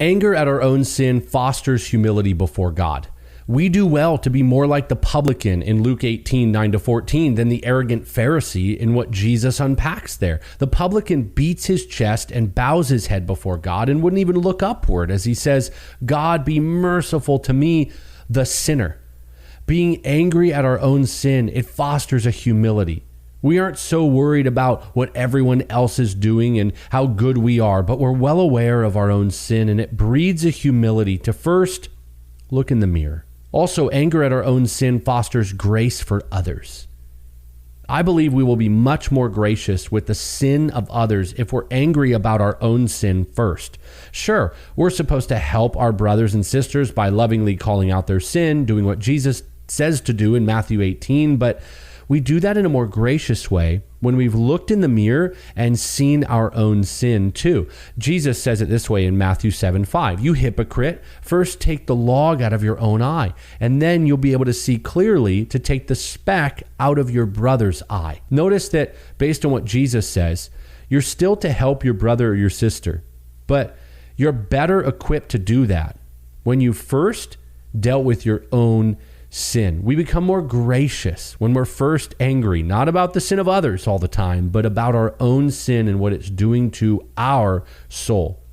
Anger at our own sin fosters humility before God. We do well to be more like the publican in Luke 18, 9-14 than the arrogant Pharisee in what Jesus unpacks there. The publican beats his chest and bows his head before God and wouldn't even look upward as he says, "God, be merciful to me, the sinner." Being angry at our own sin, it fosters a humility. We aren't so worried about what everyone else is doing and how good we are, but we're well aware of our own sin, and it breeds a humility to first look in the mirror. Also, anger at our own sin fosters grace for others. I believe we will be much more gracious with the sin of others if we're angry about our own sin first. Sure, we're supposed to help our brothers and sisters by lovingly calling out their sin, doing what Jesus says to do in Matthew 18, but we do that in a more gracious way when we've looked in the mirror and seen our own sin too. Jesus says it this way in Matthew 7:5. "You hypocrite, first take the log out of your own eye, and then you'll be able to see clearly to take the speck out of your brother's eye." Notice that based on what Jesus says, you're still to help your brother or your sister, but you're better equipped to do that when you first dealt with your own sin. We become more gracious when we're first angry, not about the sin of others all the time, but about our own sin and what it's doing to our soul.